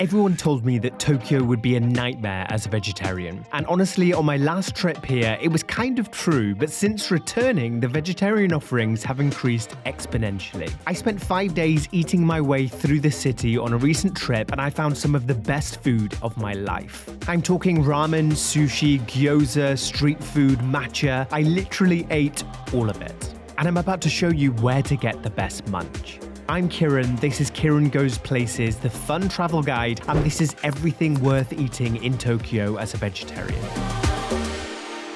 Everyone told me that Tokyo would be a nightmare as a vegetarian. And honestly, on my last trip here, it was kind of true, but since returning, the vegetarian offerings have increased exponentially. I spent 5 days eating my way through the city on a recent trip, and I found some of the best food of my life. I'm talking ramen, sushi, gyoza, street food, matcha. I literally ate all of it. And I'm about to show you where to get the best munch. I'm Kiran, this is Kiran Goes Places, the fun travel guide, and this is everything worth eating in Tokyo as a vegetarian.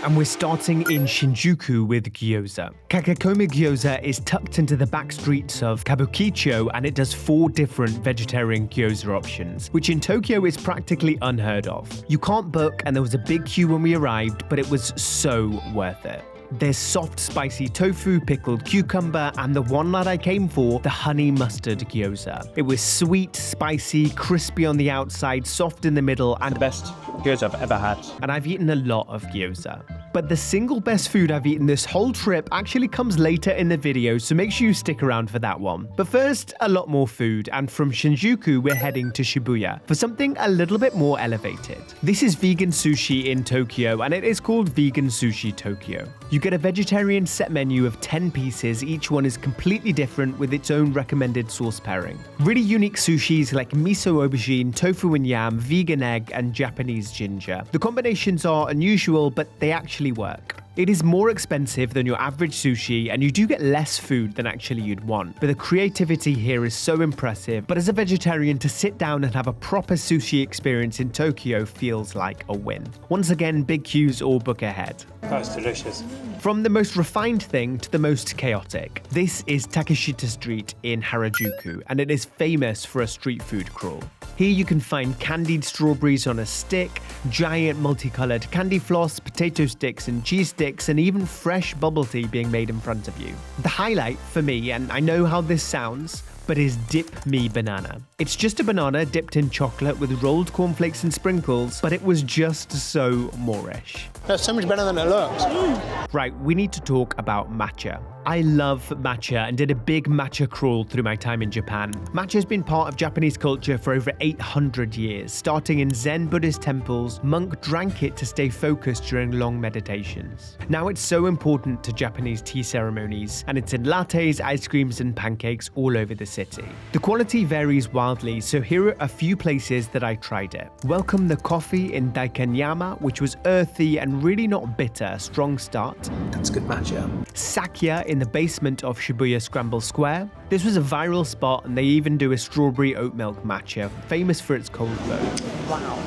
And we're starting in Shinjuku with gyoza. Kakekome Gyoza is tucked into the back streets of Kabukicho, and it does 4 different vegetarian gyoza options, which in Tokyo is practically unheard of. You can't book, and there was a big queue when we arrived, but it was so worth it. There's soft, spicy tofu, pickled cucumber, and the one that I came for, the honey mustard gyoza. It was sweet, spicy, crispy on the outside, soft in the middle, and The best gyoza I've ever had. and I've eaten a lot of gyoza. But the single best food I've eaten this whole trip actually comes later in the video, so make sure you stick around for that one. But first, a lot more food, and from Shinjuku we're heading to Shibuya for something a little bit more elevated. This is vegan sushi in Tokyo, and it is called Vegan Sushi Tokyo. You get a vegetarian set menu of 10 pieces, each one is completely different with its own recommended sauce pairing. Really unique sushis like miso aubergine, tofu and yam, vegan egg, and Japanese ginger. The combinations are unusual, but they actually work. It is more expensive than your average sushi, and you do get less food than actually you'd want. But the creativity here is so impressive. But as a vegetarian, to sit down and have a proper sushi experience in Tokyo feels like a win. Once again, big queues or book ahead. That's delicious. From the most refined thing to the most chaotic, this is Takeshita Street in Harajuku, and it is famous for a street food crawl. Here you can find candied strawberries on a stick, giant multicolored candy floss, potato sticks and cheese sticks, and even fresh bubble tea being made in front of you. The highlight for me, and I know how this sounds, but is Dip Me Banana. It's just a banana dipped in chocolate with rolled cornflakes and sprinkles, but it was just so Moorish. That's so much better than it looks. Right, we need to talk about matcha. I love matcha and did a big matcha crawl through my time in Japan. Matcha has been part of Japanese culture for over 800 years. Starting in Zen Buddhist temples, monks drank it to stay focused during long meditations. Now it's so important to Japanese tea ceremonies, and it's in lattes, ice creams, and pancakes all over the city. The quality varies wildly, so here are a few places that I tried it. Welcome the coffee in Daikanyama, which was earthy and really not bitter, strong start. That's good matcha. Sakya in the basement of Shibuya Scramble Square. This was a viral spot, and they even do a strawberry oat milk matcha, famous for its cold foam. Wow.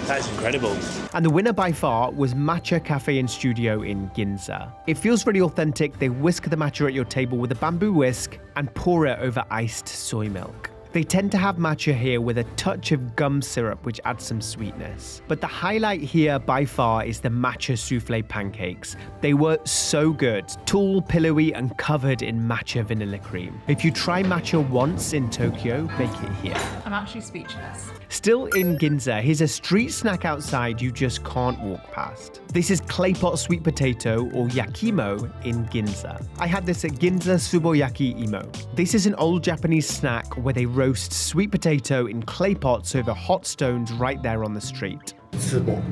That is incredible. And the winner by far was Matcha Cafe and Studio in Ginza. It feels really authentic. They whisk the matcha at your table with a bamboo whisk and pour it over iced soy milk. They tend to have matcha here with a touch of gum syrup, which adds some sweetness. But the highlight here by far is the matcha souffle pancakes. They were so good, tall, pillowy, and covered in matcha vanilla cream. If you try matcha once in Tokyo, make it here. I'm actually speechless. Still in Ginza, here's a street snack outside you just can't walk past. This is clay pot sweet potato, or yakimo, in Ginza. I had this at Ginza Suboyaki Imo. This is an old Japanese snack where they roast sweet potato in clay pots over hot stones right there on the street. Subo.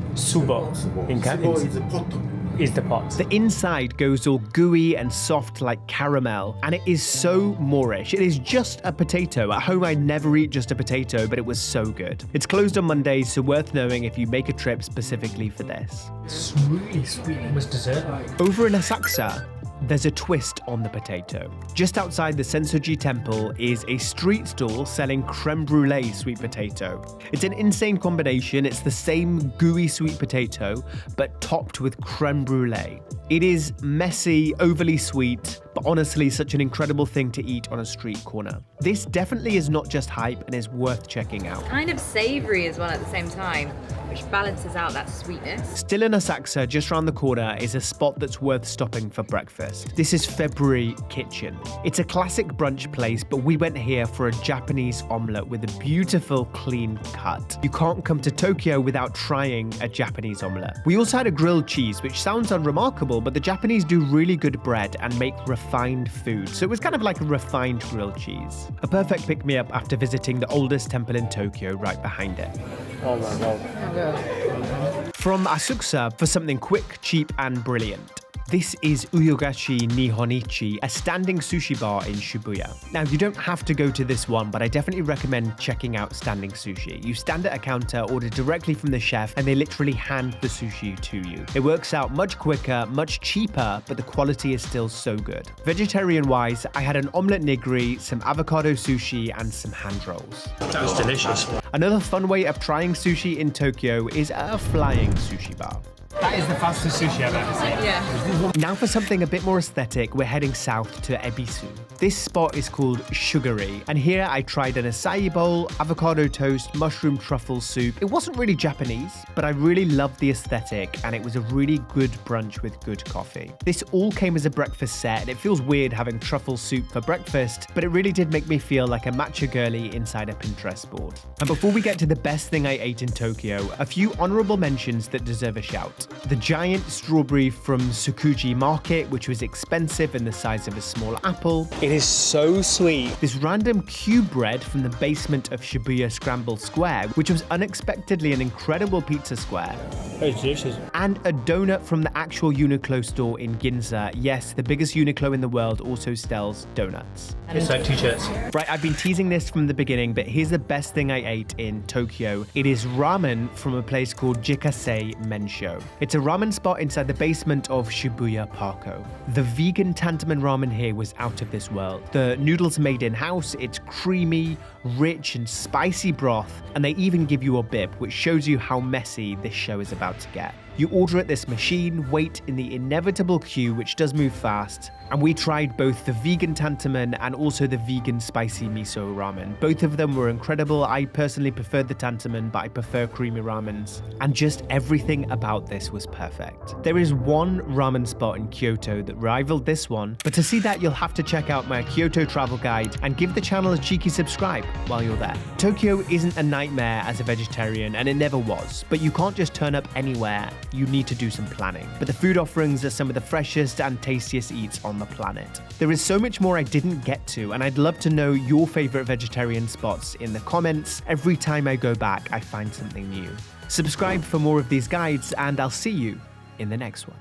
Is the pot. The inside goes all gooey and soft like caramel, and it is so Moorish. It is just a potato. At home, I'd never eat just a potato, but it was so good. It's closed on Mondays, so worth knowing if you make a trip specifically for this. It's really sweet, almost dessert-like. Over in Asakusa, there's a twist on the potato. Just outside the Sensoji Temple is a street stall selling crème brûlée sweet potato. It's an insane combination. It's the same gooey sweet potato, but topped with crème brûlée. It is messy, overly sweet, but honestly such an incredible thing to eat on a street corner. This definitely is not just hype and is worth checking out. Kind of savoury as well at the same time, which balances out that sweetness. Still in Asakusa, just around the corner, is a spot that's worth stopping for breakfast. This is February Kitchen. It's a classic brunch place, but we went here for a Japanese omelette with a beautiful, clean cut. You can't come to Tokyo without trying a Japanese omelette. We also had a grilled cheese, which sounds unremarkable, but the Japanese do really good bread and make refined refined food, so it was kind of like a refined grilled cheese. A perfect pick-me-up after visiting the oldest temple in Tokyo right behind it. Oh my god. From Asakusa for something quick, cheap and brilliant. This is Uyogashi Nihonichi, a standing sushi bar in Shibuya. Now, you don't have to go to this one, but I definitely recommend checking out standing sushi. You stand at a counter, order directly from the chef, and they literally hand the sushi to you. It works out much quicker, much cheaper, but the quality is still so good. Vegetarian-wise, I had an omelette nigiri, some avocado sushi, and some hand rolls. That was delicious. Another fun way of trying sushi in Tokyo is at a flying sushi bar. That is the fastest sushi I've ever seen. Yeah. Now for something a bit more aesthetic, we're heading south to Ebisu. This spot is called Sugary, and here I tried an acai bowl, avocado toast, mushroom truffle soup. It wasn't really Japanese, but I really loved the aesthetic, and it was a really good brunch with good coffee. This all came as a breakfast set, and it feels weird having truffle soup for breakfast, but it really did make me feel like a matcha girly inside a Pinterest board. And before we get to the best thing I ate in Tokyo, a few honourable mentions that deserve a shout. The giant strawberry from Tsukuji Market, which was expensive and the size of a small apple. It is so sweet. This random cube bread from the basement of Shibuya Scramble Square, which was unexpectedly an incredible pizza square. It's delicious. And a donut from the actual Uniqlo store in Ginza. Yes, the biggest Uniqlo in the world also sells donuts. It's like 2 shirts. Right, I've been teasing this from the beginning, but here's the best thing I ate in Tokyo. It is ramen from a place called Jikasei Mensho. It's a ramen spot inside the basement of Shibuya Parko. The vegan tantamen ramen here was out of this world. The noodles made in-house, it's creamy, rich and spicy broth, and they even give you a bib, which shows you how messy this show is about to get. You order at this machine, wait in the inevitable queue, which does move fast, and we tried both the vegan tantamen and also the vegan spicy miso ramen. Both of them were incredible. I personally preferred the tantamen, but I prefer creamy ramens. And just everything about this was perfect. There is one ramen spot in Kyoto that rivaled this one, but to see that you'll have to check out my Kyoto travel guide and give the channel a cheeky subscribe while you're there. Tokyo isn't a nightmare as a vegetarian, and it never was, but you can't just turn up anywhere. You need to do some planning. But the food offerings are some of the freshest and tastiest eats on the planet. There is so much more I didn't get to, and I'd love to know your favorite vegetarian spots in the comments. Every time I go back, I find something new. Subscribe for more of these guides, and I'll see you in the next one.